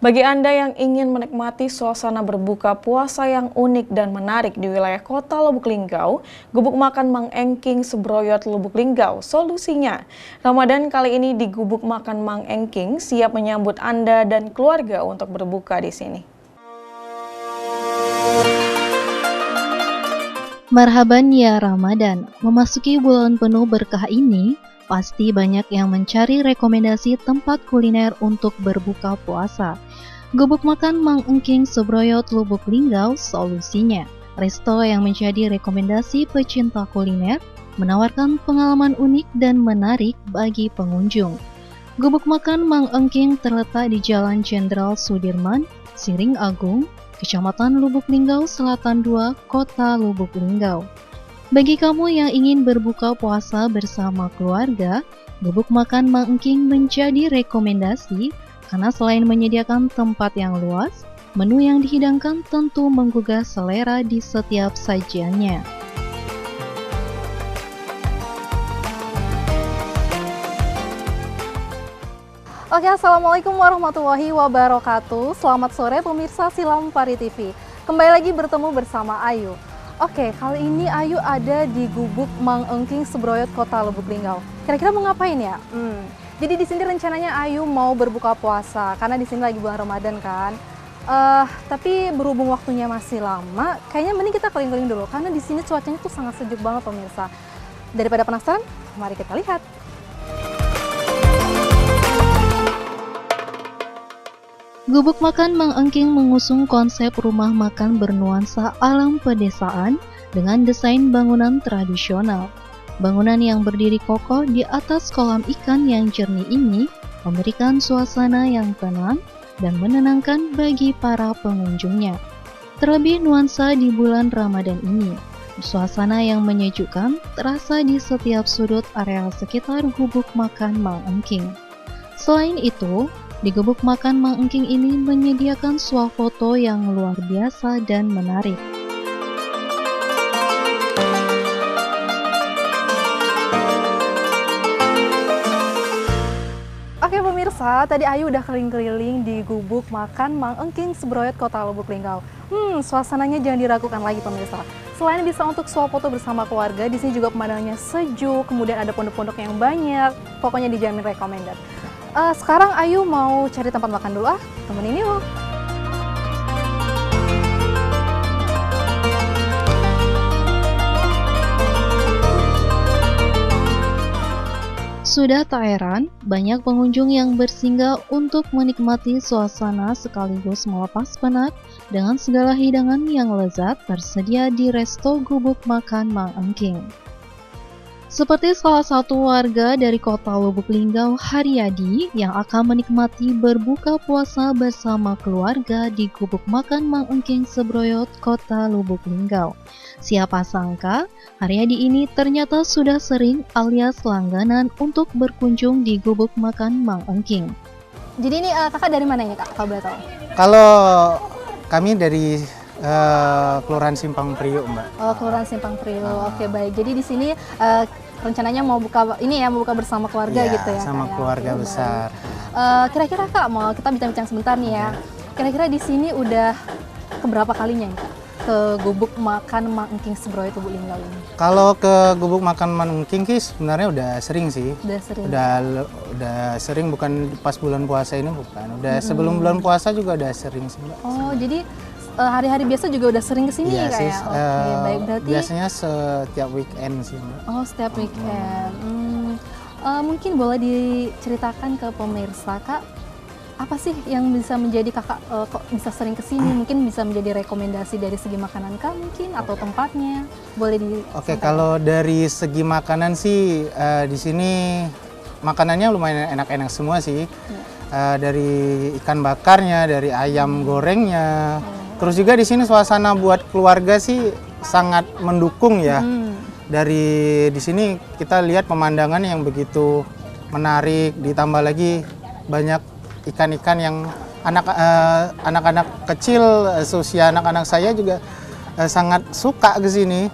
Bagi Anda yang ingin menikmati suasana berbuka puasa yang unik dan menarik di wilayah kota Lubuk Linggau, Gubuk Makan Mang Engking Sebroyot Lubuk Linggau solusinya. Ramadan kali ini di Gubuk Makan Mang Engking siap menyambut Anda dan keluarga untuk berbuka di sini. Marhaban ya Ramadan, memasuki bulan penuh berkah ini, pasti banyak yang mencari rekomendasi tempat kuliner untuk berbuka puasa. Gubuk Makan Mang Engking Sebroyot Lubuk Linggau solusinya. Resto yang menjadi rekomendasi pecinta kuliner, menawarkan pengalaman unik dan menarik bagi pengunjung. Gubuk Makan Mang Engking terletak di Jalan Jenderal Sudirman, Siring Agung, Kecamatan Lubuk Linggau Selatan 2, Kota Lubuk Linggau. Bagi kamu yang ingin berbuka puasa bersama keluarga, Gubuk Makan Mang Engking menjadi rekomendasi karena selain menyediakan tempat yang luas, menu yang dihidangkan tentu menggugah selera di setiap sajiannya. Oke, Assalamualaikum warahmatullahi wabarakatuh. Selamat sore pemirsa Silam Pari TV. Kembali lagi bertemu bersama Ayu. Oke, kali ini Ayu ada di Gubuk Mang Engking Sebroyot Kota Lubuk Linggau. Kira-kira mau ngapain ya? Jadi di sini rencananya Ayu mau berbuka puasa karena di sini lagi bulan Ramadan kan. Tapi berhubung waktunya masih lama, kayaknya mending kita keliling-keliling dulu karena di sini cuacanya tuh sangat sejuk banget pemirsa. Daripada penasaran, mari kita lihat. Gubuk Makan Mang Engking mengusung konsep rumah makan bernuansa alam pedesaan dengan desain bangunan tradisional. Bangunan yang berdiri kokoh di atas kolam ikan yang jernih ini memberikan suasana yang tenang dan menenangkan bagi para pengunjungnya. Terlebih nuansa di bulan Ramadan ini, suasana yang menyejukkan terasa di setiap sudut area sekitar Gubuk Makan Mang Engking. Selain itu, di Gubuk Makan Mang Engking ini menyediakan swafoto yang luar biasa dan menarik. Oke pemirsa, tadi Ayu udah keliling-keliling di Gubuk Makan Mang Engking Sebroyot Kota Lubuk Linggau. Suasananya jangan diragukan lagi pemirsa. Selain bisa untuk swafoto bersama keluarga, di sini juga pemandangannya sejuk, kemudian ada pondok-pondok yang banyak, pokoknya dijamin recommended. Sekarang Ayu mau cari tempat makan dulu temenin yuk. Sudah tak heran, banyak pengunjung yang bersinggah untuk menikmati suasana sekaligus melepas penat dengan segala hidangan yang lezat tersedia di Resto Gubuk Makan Mang Engking. Seperti salah satu warga dari kota Lubuk Linggau, Haryadi, yang akan menikmati berbuka puasa bersama keluarga di Gubuk Makan Mang Engking Sebroyot, Kota Lubuk Linggau. Siapa sangka, Haryadi ini ternyata sudah sering alias langganan untuk berkunjung di Gubuk Makan Mang Engking. Jadi ini kakak dari mana ini kak, kalau boleh tahu? Kalau kami dari Kelurahan Simpang Priuk, Mbak. Oh, Kelurahan Simpang Priuk. Oke, baik. Jadi di sini rencananya mau buka ini ya, mau buka bersama keluarga gitu ya. Sama Kak, keluarga ya. besar. Kira-kira Kak, mau kita bincang-bincang sebentar nih ya. Kira-kira di sini udah keberapa kalinya nih Kak ke Gubuk Makan Mang Engking Sebroyot Lubuk Linggau ini? Kalau ke Gubuk Makan Mang Engking sebenarnya udah sering sih. Udah sering. Udah sering, bukan pas bulan puasa ini bukan. Udah sebelum bulan puasa juga udah sering sih, Mbak. Oh, jadi hari-hari biasa juga udah sering kesini Iya ya Kak sih, ya? Oke, baik. Berarti biasanya setiap weekend sih, Mbak. oh, setiap weekend. Mungkin boleh diceritakan ke pemirsa Kak, apa sih yang bisa menjadi kakak kok bisa sering kesini? Mungkin bisa menjadi rekomendasi dari segi makanan Kak mungkin atau tempatnya? Boleh Oke, kalau dari segi makanan sih di sini makanannya lumayan enak-enak semua sih. Dari ikan bakarnya, dari ayam gorengnya. Terus juga di sini suasana buat keluarga sih sangat mendukung ya. Dari di sini kita lihat pemandangan yang begitu menarik, ditambah lagi banyak ikan-ikan yang anak-anak kecil, seusia anak-anak saya juga sangat suka ke sini.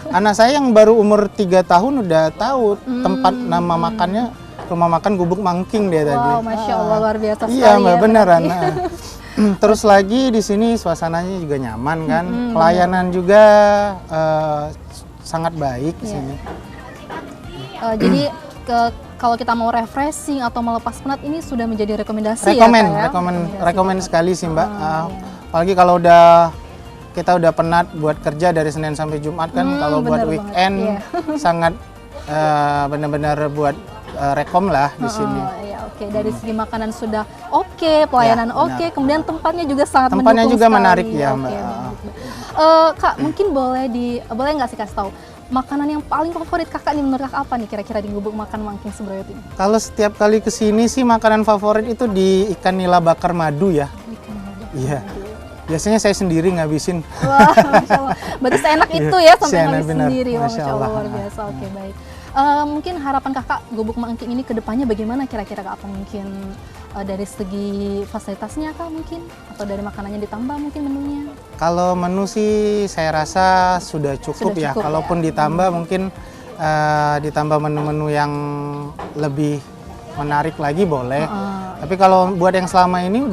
Anak saya yang baru umur 3 tahun udah tahu tempat nama makannya, rumah makan Gubuk Mang Engking dia tadi. Wow, Masya Allah, luar biasa sekali iya, Mbak, ya, beneran. Terus lagi di sini suasananya juga nyaman kan, pelayanan juga sangat baik di Iya. sini. Jadi kalau kita mau refreshing atau melepas penat ini sudah menjadi rekomendasi Rekomen, ya, Kak, ya? rekomen sekali sih Mbak. iya. Apalagi kalau kita udah penat buat kerja dari Senin sampai Jumat kan, kalau buat bener weekend banget, sangat benar-benar buat rekom lah di sini. Ya, oke. Dari segi makanan sudah oke, pelayanan Ya, oke, kemudian tempatnya juga sangat Tempatnya mendukung juga sekali. menarik ya, Oke, Mbak. baik. Kak, mungkin boleh nggak sih kasih tahu makanan yang paling favorit kakak nih, menurut kakak apa nih kira-kira di Gubuk Makan Mangking Sebrayot ini? Kalau setiap kali kesini sih makanan favorit itu di ikan nila bakar madu ya. Iya. Biasanya saya sendiri ngabisin. Wah, Masya Allah. Berarti seenak itu ya sampai Seenak ngambil benar. sendiri. Wah, Masya Masya Allah, Allah. luar biasa. Oke, baik. Mungkin harapan kakak Gubuk Mangking ini ke depannya bagaimana kira-kira Kak? Apa mungkin dari segi fasilitasnya kah mungkin? Atau dari makanannya ditambah mungkin menunya? Kalau menu sih saya rasa sudah cukup Sudah ya. cukup, Kalaupun ditambah mungkin ditambah menu-menu yang lebih menarik lagi boleh. Tapi kalau buat yang selama ini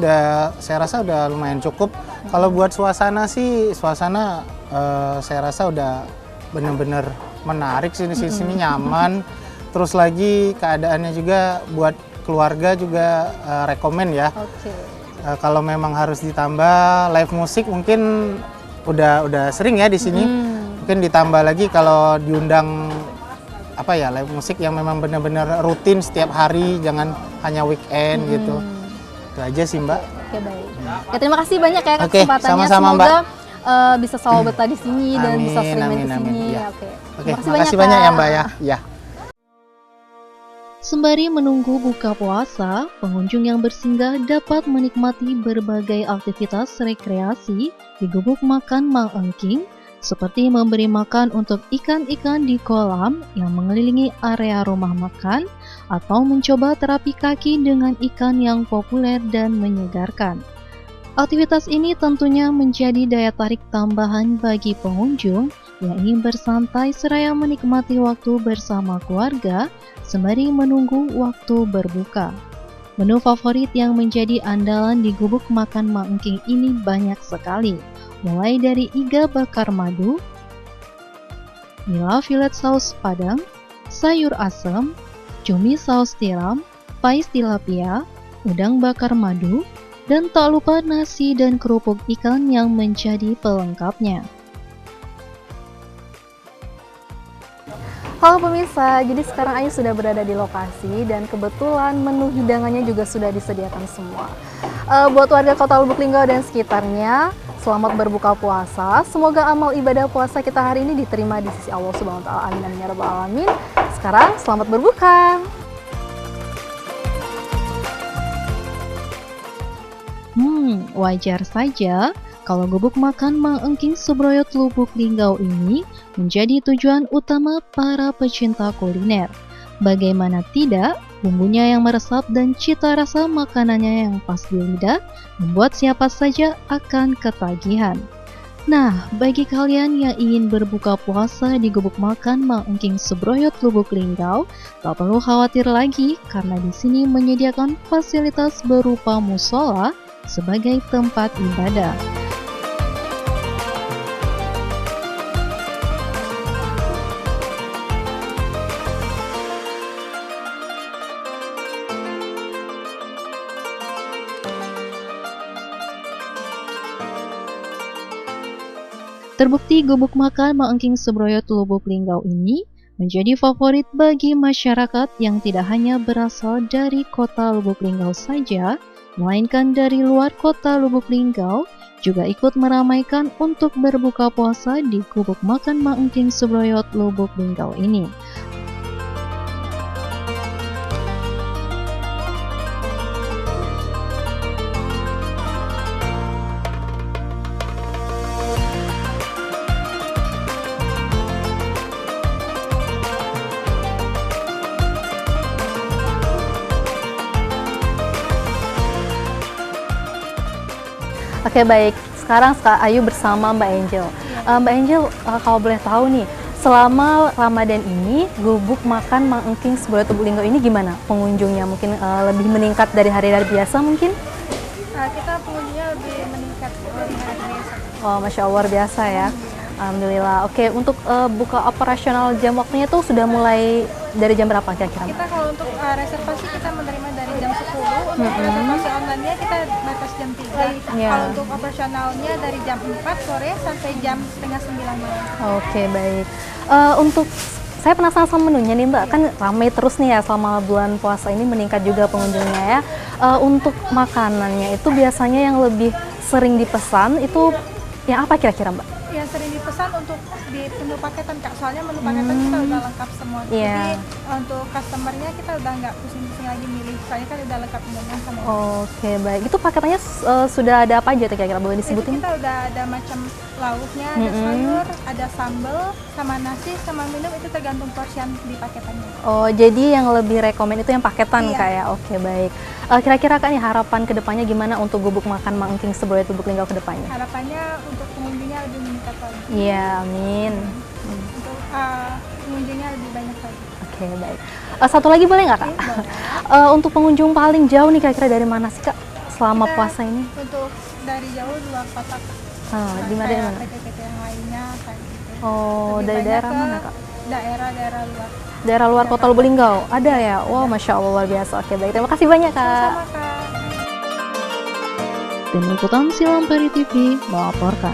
saya rasa udah lumayan cukup. Kalau buat suasana sih, saya rasa udah bener-bener menarik sini nyaman. Terus lagi keadaannya juga buat keluarga juga rekomen ya. Oke. Kalau memang harus ditambah live musik mungkin udah sering ya di sini. Mungkin ditambah lagi kalau diundang live musik yang memang benar-benar rutin setiap hari, jangan hanya weekend gitu. Itu aja sih Mbak. Oke, baik. Ya, terima kasih banyak ya Kak Oke, kesempatannya. sama-sama, Semoga Mbak. bisa selalu betah di sini dan bisa Amin, sering main amin, di amin. sini. Ya. Oke. Oke, Terima makasih banyak ya Kak. Mbak ya. Ya. Sembari menunggu buka puasa, pengunjung yang bersinggah dapat menikmati berbagai aktivitas rekreasi di Gubuk Makan Mang Engking, seperti memberi makan untuk ikan-ikan di kolam yang mengelilingi area rumah makan, atau mencoba terapi kaki dengan ikan yang populer dan menyegarkan. Aktivitas ini tentunya menjadi daya tarik tambahan bagi pengunjung yang ingin bersantai seraya menikmati waktu bersama keluarga sembari menunggu waktu berbuka. Menu favorit yang menjadi andalan di Gubuk Makan Mang Engking ini banyak sekali, mulai dari iga bakar madu, nila filet saus padang, sayur asem, cumi saus tiram, pais tilapia, udang bakar madu, dan tak lupa nasi dan kerupuk ikan yang menjadi pelengkapnya. Halo pemirsa, jadi sekarang Ayu sudah berada di lokasi dan kebetulan menu hidangannya juga sudah disediakan semua. Buat warga Kota Lubuk Linggau dan sekitarnya, selamat berbuka puasa. Semoga amal ibadah puasa kita hari ini diterima di sisi Allah Subhanahu wa taala. Amin amin ya rabbal alamin. Sekarang selamat berbuka. Wajar saja kalau Gubuk Makan Mang Engking Sebrayot Lubuk Linggau ini menjadi tujuan utama para pecinta kuliner. Bagaimana tidak, bumbunya yang meresap dan cita rasa makanannya yang pas di lidah membuat siapa saja akan ketagihan. Nah, bagi kalian yang ingin berbuka puasa di Gubuk Makan Mang Engking Sebrayot Lubuk Linggau, tak perlu khawatir lagi karena di sini menyediakan fasilitas berupa musola sebagai tempat ibadah. Terbukti Gubuk Makan Mang Engking Sebrayot Lubuk Linggau ini menjadi favorit bagi masyarakat yang tidak hanya berasal dari kota Lubuk Linggau saja, melainkan dari luar kota Lubuk Linggau juga ikut meramaikan untuk berbuka puasa di Gubuk Makan Mang Engking Sebrayot Lubuk Linggau ini. Oke baik, sekarang Ayu bersama Mbak Angel. Mbak Angel, kalau boleh tahu nih, selama Ramadan ini Gubuk Makan Mang Engking Sebrayot Lubuk Linggau ini gimana pengunjungnya? Mungkin lebih meningkat dari hari-hari biasa mungkin? kita pengunjungnya lebih meningkat dari hari biasa. Oh, Masya Allah, luar biasa ya. Alhamdulillah. Oke, untuk buka operasional jam waktunya tuh sudah mulai dari jam berapa kira-kira? Kita kalau untuk reservasi kita menerima dari jam 10, untuk reservasi online-nya kita batas jam 3. Iya. Kalau untuk operasionalnya dari jam 4 sore sampai jam setengah 9 malam. Oke, baik. Untuk saya penasaran sama menunya nih Mbak, kan ramai terus nih ya selama bulan puasa ini, meningkat juga pengunjungnya ya. Untuk makanannya itu biasanya yang lebih sering dipesan itu yang apa kira-kira Mbak? Yang sering dipesan untuk di menu paketan Kak, soalnya menu paketan kita udah lengkap semua. Iya. Jadi untuk customernya kita udah nggak pusing-pusing lagi milih, soalnya kan udah lengkap menunya sama. Oke, baik. Itu paketannya sudah ada apa aja tuh kira-kira, boleh Itu disebutin? kita udah ada macam lauknya, ada sayur, ada sambal, sama nasi, sama minum, itu tergantung porsian di paketannya. Oh, jadi yang lebih rekomen itu yang paketan Iya. Kak ya? Oke, baik. Kira-kira Kak nih harapan kedepannya gimana untuk Gubuk Makan Mang Engking Sebroyot Lubuk Linggau kedepannya? Harapannya untuk pengunjungnya lebih meningkat lagi. Iya, amin. Untuk pengunjungnya lebih banyak lagi. Oke, baik. Satu lagi boleh nggak Kak? Untuk pengunjung paling jauh nih kira-kira dari mana sih Kak selama Kita puasa ini? Untuk dari jauh luar kota. Di mana? Kayak PT-PT yang lainnya kayak gitu. Oh, Lebih dari banyak daerah ke mana Kak? Daerah-daerah luar. Daerah luar kota Lubuk Linggau? Ada ya? Wow, Masya Allah, luar biasa. Oke, baik. Terima kasih banyak Kak. Sama Kak. Tim Liputan Silam Pari TV melaporkan.